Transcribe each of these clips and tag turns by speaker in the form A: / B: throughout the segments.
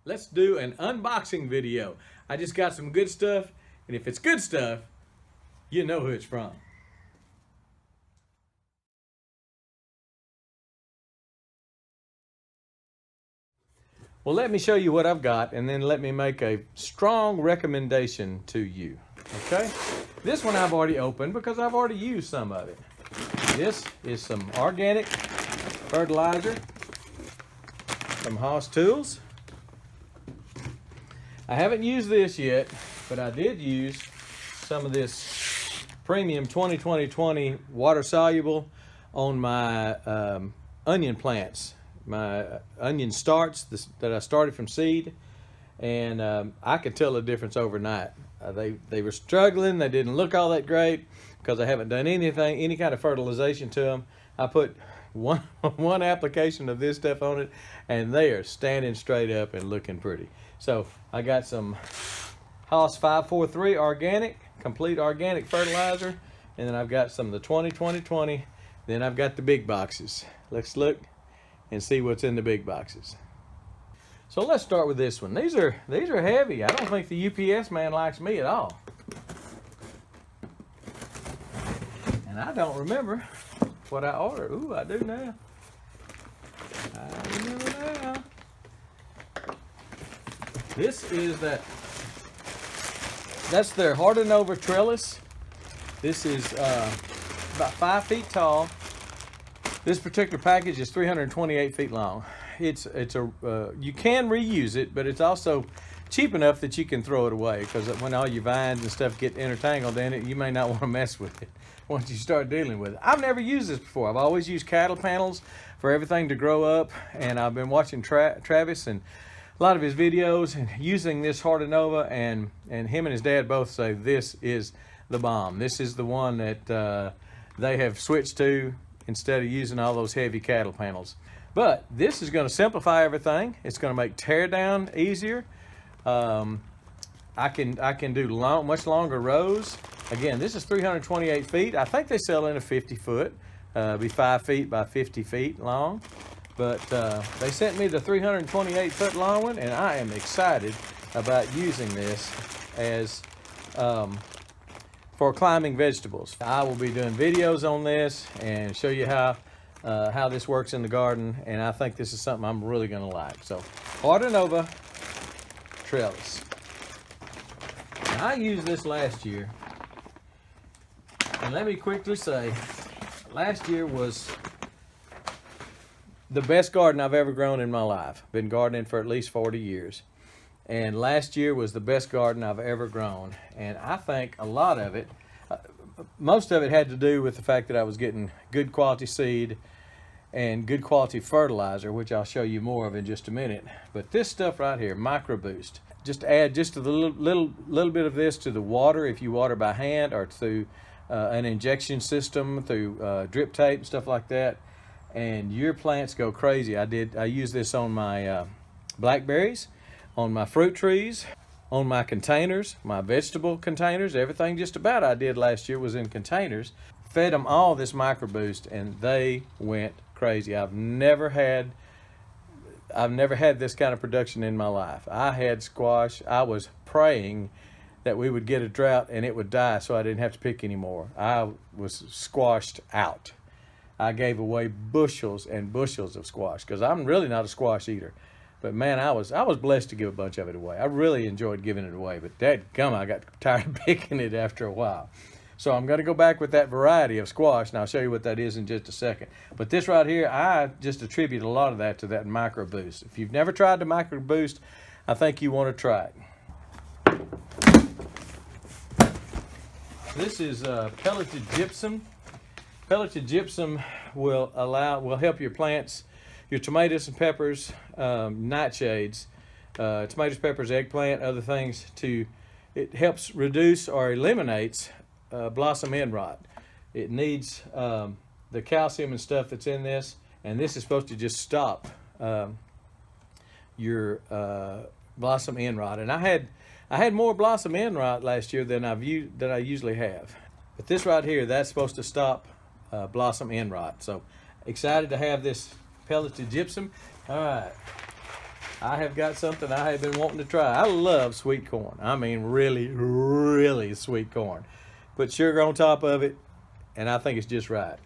A: Let's do an unboxing video. I just got some good stuff, and if it's good stuff, you know who it's from. Well, let me show you what I've got, and then let me make a strong recommendation to you, okay? This one I've already opened because I've already used some of it. This is some organic fertilizer from Haas Tools. I haven't used this yet, but I did use some of this premium 20-20-20 water soluble on my onion plants, my onion starts that I started from seed, and I could tell the difference overnight. They were struggling. They didn't look all that great because I haven't done any kind of fertilization to them. I put one application of this stuff on it, and they are standing straight up and looking pretty. So I got some Haas 543 organic, complete organic fertilizer, and then I've got some of the 20-20-20. Then I've got the big boxes. Let's look and see what's in the big boxes. So let's start with this one. These are heavy. I don't think the UPS man likes me at all. And I don't remember what I ordered. Ooh, I do now. I remember now. This is that's their Harden over Trellis. This is about 5 feet tall. This particular package is 328 feet long. You can reuse it, but it's also cheap enough that you can throw it away, because when all your vines and stuff get intertangled in it, you may not want to mess with it once you start dealing with it. I've never used this before. I've always used cattle panels for everything to grow up, and I've been watching Travis and a lot of his videos and using this Hardenova, and him and his dad both say this is the bomb. This is the one that they have switched to instead of using all those heavy cattle panels. But this is going to simplify everything. It's going to make tear down easier. I can do much longer rows. Again, this is 328 feet. I think they sell in a 50 foot, be 5 feet by 50 feet long. But they sent me the 328 foot long one, and I am excited about using this as for climbing vegetables. I will be doing videos on this and show you how this works in the garden, and I think this is something I'm really going to like. So, Hardenova Trellis. Now, I used this last year, and let me quickly say, last year was the best garden I've ever grown in my life. Been gardening for at least 40 years. And last year was the best garden I've ever grown. And I think a lot of it, most of it had to do with the fact that I was getting good quality seed and good quality fertilizer, which I'll show you more of in just a minute. But this stuff right here, Micro Boost, just add just a little bit of this to the water if you water by hand, or through an injection system, through drip tape and stuff like that, and your plants go crazy. I used this on my blackberries, on my fruit trees, on my containers, my vegetable containers, everything just about I did last year was in containers. Fed them all this Micro Boost, and they went crazy. I've never had this kind of production in my life. I had squash. I was praying that we would get a drought and it would die so I didn't have to pick anymore. I was squashed out. I gave away bushels and bushels of squash because I'm really not a squash eater. But man, I was blessed to give a bunch of it away. I really enjoyed giving it away, but dadgum, I got tired of picking it after a while. So I'm going to go back with that variety of squash, and I'll show you what that is in just a second. But this right here, I just attribute a lot of that to that Micro Boost. If you've never tried the Micro Boost, I think you want to try it. This is pelleted gypsum. Pelleted gypsum will help your plants, your tomatoes and peppers, nightshades, tomatoes, peppers, eggplant, other things. It helps reduce or eliminates blossom end rot. It needs the calcium and stuff that's in this, and this is supposed to just stop your blossom end rot. And I had more blossom end rot last year than I usually have. But this right here, that's supposed to stop blossom end rot. So excited to have this pelleted gypsum. All right, I have got something I have been wanting to try. I love sweet corn. I mean, really, really sweet corn. Put sugar on top of it, and I think it's just right.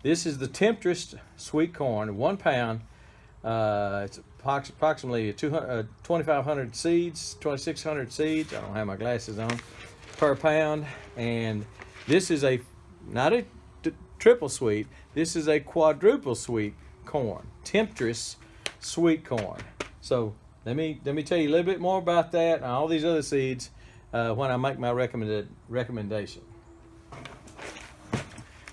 A: This is the Temptress sweet corn, 1 pound. It's approximately 2,500 seeds, 2,600 seeds. I don't have my glasses on, per pound. And this is not a triple sweet. This is a quadruple sweet corn, Temptress sweet corn. So let me tell you a little bit more about that and all these other seeds when I make my recommendation.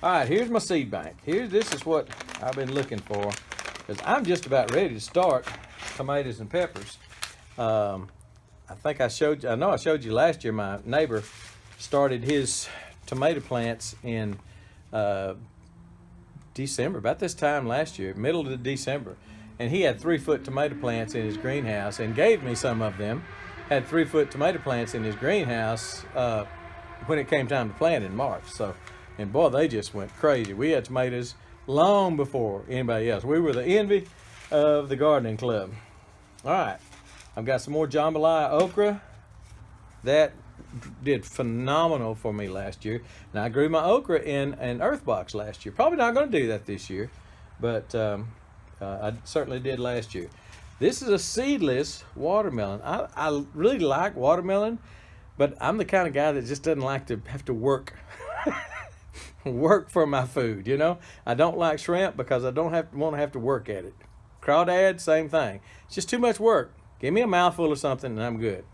A: All right, here's my seed bank. This is what I've been looking for, because I'm just about ready to start tomatoes and peppers. I think I showed you last year. My neighbor started his tomato plants in December, about this time last year, middle of December. And he had 3-foot tomato plants in his greenhouse and gave me some of them. Had 3-foot tomato plants in his greenhouse when it came time to plant in March. So, and boy, they just went crazy. We had tomatoes long before anybody else. We were the envy of the gardening club. All right, I've got some more jambalaya okra. That did phenomenal for me last year. Now, I grew my okra in an earth box last year. Probably not going to do that this year, but I certainly did last year. This is a seedless watermelon. I really like watermelon, but I'm the kind of guy that just doesn't like to have to work for my food, you know. I don't like shrimp because I don't want to have to work at it. Crawdad, same thing. It's just too much work. Give me a mouthful of something and I'm good.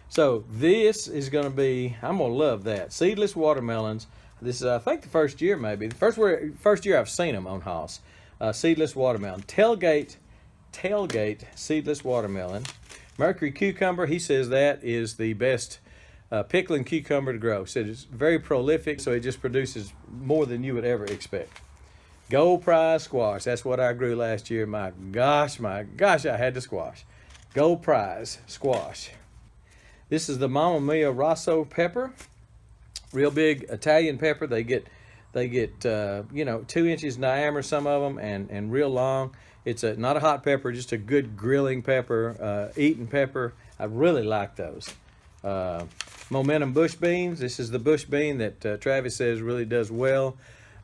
A: So this is going to be, I'm going to love that. Seedless watermelons. This is, I think, the first year maybe. The first year I've seen them on Haas. Seedless watermelon. Tailgate seedless watermelon. Mercury cucumber, he says that is the best pickling cucumber to grow. So it's very prolific, so it just produces more than you would ever expect. Gold prize squash. That's what I grew last year. My gosh, I had to squash. Gold prize squash. This is the Mamma Mia Rosso pepper. Real big Italian pepper. They get 2 inches in diameter, some of them, and real long. It's not a hot pepper, just a good grilling pepper, eating pepper. I really like those. Momentum bush beans. This is the bush bean that Travis says really does well,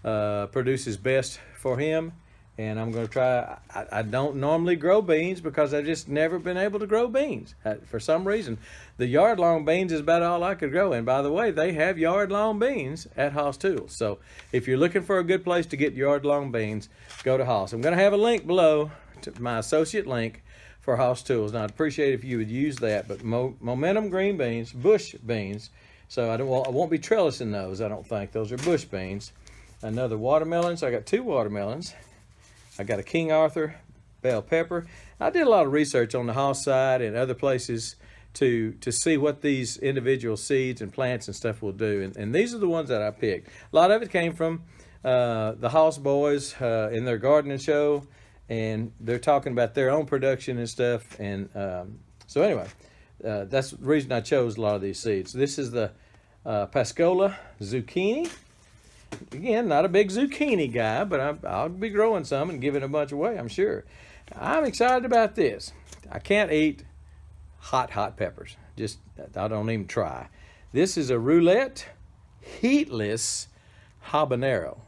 A: produces best for him. And I'm going to try. I don't normally grow beans because I've just never been able to grow beans. For some reason, the yard-long beans is about all I could grow. And by the way, they have yard-long beans at Haas Tools. So if you're looking for a good place to get yard-long beans, go to Haas. I'm going to have a link below to my associate link for Haas Tools. Now, I'd appreciate if you would use that. But momentum green beans, bush beans. So I won't be trellising those, I don't think. Those are bush beans. Another watermelon. So I got 2 watermelons. I got a King Arthur bell pepper. I did a lot of research on the Haas side and other places to see what these individual seeds and plants and stuff will do. And these are the ones that I picked. A lot of it came from the Haas boys in their gardening show, and they're talking about their own production and stuff. And so anyway, that's the reason I chose a lot of these seeds. This is the Pascola zucchini. Again, not a big zucchini guy, but I'll be growing some and giving a bunch away, I'm sure. I'm excited about this. I can't eat hot peppers. Just, I don't even try. This is a Roulette Heatless Habanero.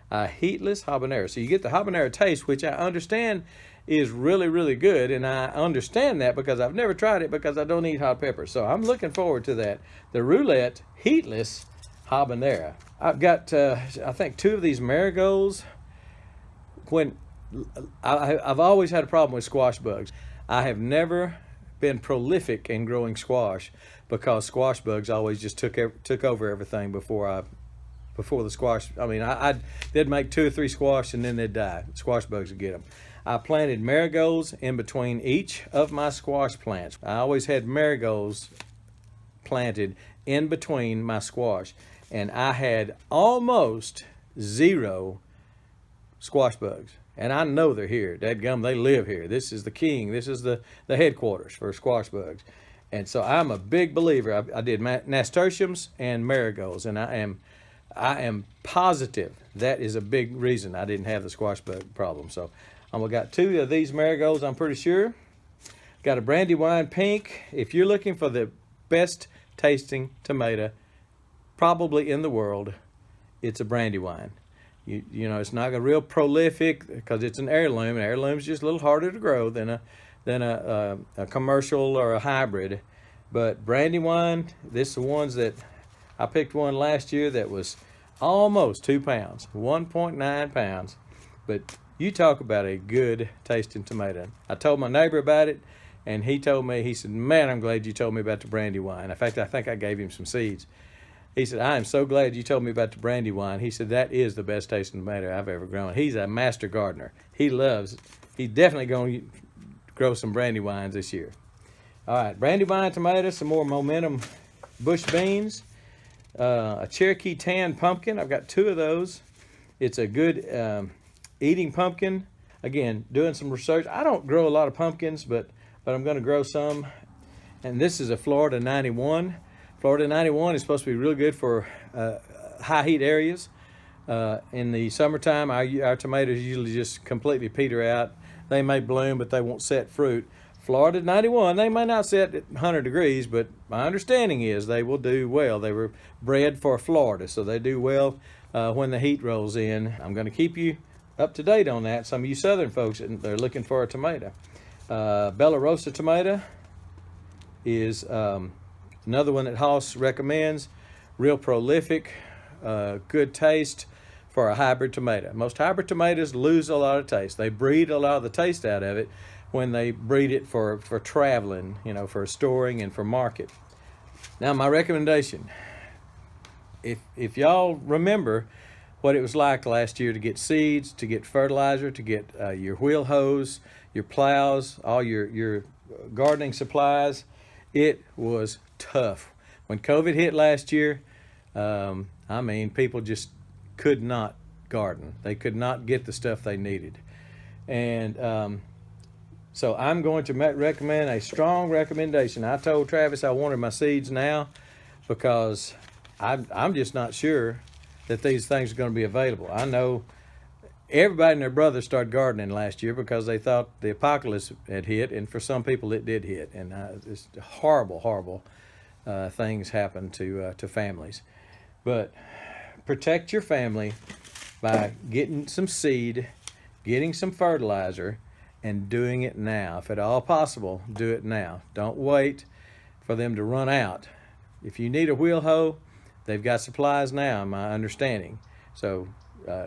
A: A Heatless Habanero. So you get the habanero taste, which I understand is really, really good. And I understand that because I've never tried it because I don't eat hot peppers. So I'm looking forward to that. The Roulette Heatless Habanero. I've got, I think, 2 of these marigolds. When I've always had a problem with squash bugs. I have never been prolific in growing squash because squash bugs always just took over everything before the squash. I mean, they'd make 2 or 3 squash and then they'd die. Squash bugs would get them. I planted marigolds in between each of my squash plants. I always had marigolds planted in between my squash. And I had almost 0 squash bugs. And I know they're here. Dadgum, they live here. This is the king. This is the headquarters for squash bugs. And so I'm a big believer. I did nasturtiums and marigolds. And I am positive that is a big reason I didn't have the squash bug problem. So I've got 2 of these marigolds, I'm pretty sure. Got a Brandywine pink. If you're looking for the best tasting tomato probably in the world, it's a Brandywine. You know, it's not a real prolific because it's an heirloom, and heirloom's just a little harder to grow than a commercial or a hybrid. But Brandywine, this is the ones that I picked one last year that was almost 2 pounds, 1.9 pounds. But you talk about a good tasting tomato. I told my neighbor about it, and he told me, he said, man, I'm glad you told me about the Brandywine. In fact, I think I gave him some seeds. He said, I am so glad you told me about the Brandywine. He said, that is the best tasting tomato I've ever grown. He's a master gardener. He's definitely going to grow some Brandywines this year. All right, Brandywine tomatoes, some more momentum bush beans, a Cherokee Tan Pumpkin. I've got 2 of those. It's a good eating pumpkin. Again, doing some research. I don't grow a lot of pumpkins, but I'm going to grow some. And this is a Florida 91. Florida 91 is supposed to be real good for high heat areas. In the summertime, our tomatoes usually just completely peter out. They may bloom, but they won't set fruit. Florida 91, they may not set at 100 degrees, but my understanding is they will do well. They were bred for Florida, so they do well when the heat rolls in. I'm going to keep you up to date on that. Some of you southern folks, they're looking for a tomato. Bella Rosa tomato is another one that Haas recommends. Real prolific, good taste for a hybrid tomato. Most hybrid tomatoes lose a lot of taste. They breed a lot of the taste out of it when they breed it for traveling, you know, for storing and for market. Now, my recommendation, if y'all remember what it was like last year to get seeds, to get fertilizer, to get your wheel hose, your plows, all your gardening supplies, it was tough. When COVID hit last year, I mean, people just could not garden. They could not get the stuff they needed. And so I'm going to recommend a strong recommendation. I told Travis I wanted my seeds now because I'm just not sure that these things are going to be available. I know everybody and their brother started gardening last year because they thought the apocalypse had hit, and for some people it did hit. And it's horrible, horrible things happen to families. But protect your family by getting some seed, getting some fertilizer, and doing it now. If at all possible, do it now. Don't wait for them to run out. If you need a wheel hoe, they've got supplies now, my understanding. So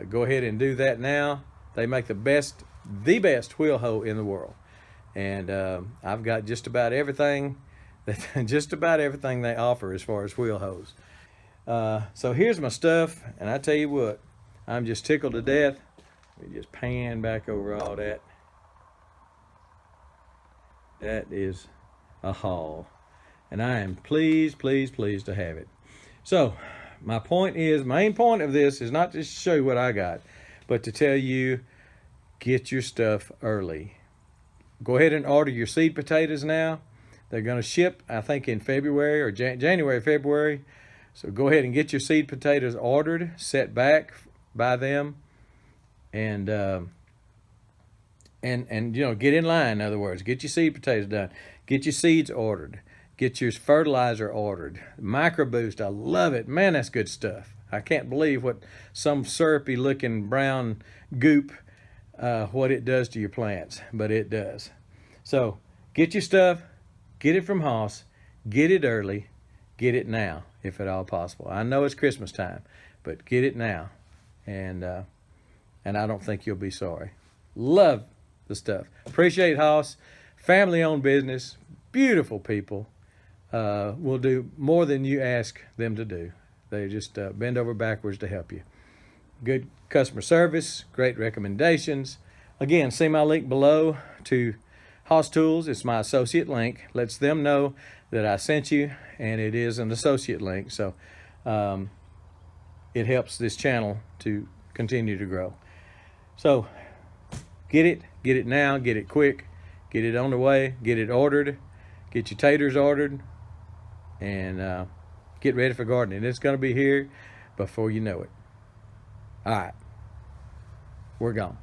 A: go ahead and do that now. They make the best wheel hoe in the world. And I've got just about everything they offer as far as wheel hoes. So here's my stuff, and I tell you what, I'm just tickled to death. Let me just pan back over all that. That is a haul, and I am pleased to have it. So my main point of this is not just to show you what I got, but to tell you, get your stuff early. Go ahead and order your seed potatoes now. They're going to ship, I think, in February or January, February. So go ahead and get your seed potatoes ordered, set back by them, and you know, get in line. In other words, get your seed potatoes done, get your seeds ordered, get your fertilizer ordered. MicroBoost, I love it, man. That's good stuff. I can't believe what some syrupy looking brown goop, what it does to your plants, but it does. So get your stuff, get it from Haas, get it early, get it now if at all possible. I know it's Christmas time, but get it now, and I don't think you'll be sorry. Love the stuff. Appreciate Haas, family-owned business, beautiful people. Will do more than you ask them to do. They just bend over backwards to help you. Good customer service, great recommendations. Again, see my link below to Haas Tools. It's my associate link. Lets them know that I sent you, and it is an associate link. So it helps this channel to continue to grow. So get it now, get it quick, get it on the way, get it ordered, get your taters ordered, and get ready for gardening. It's going to be here before you know it. All right, we're gone.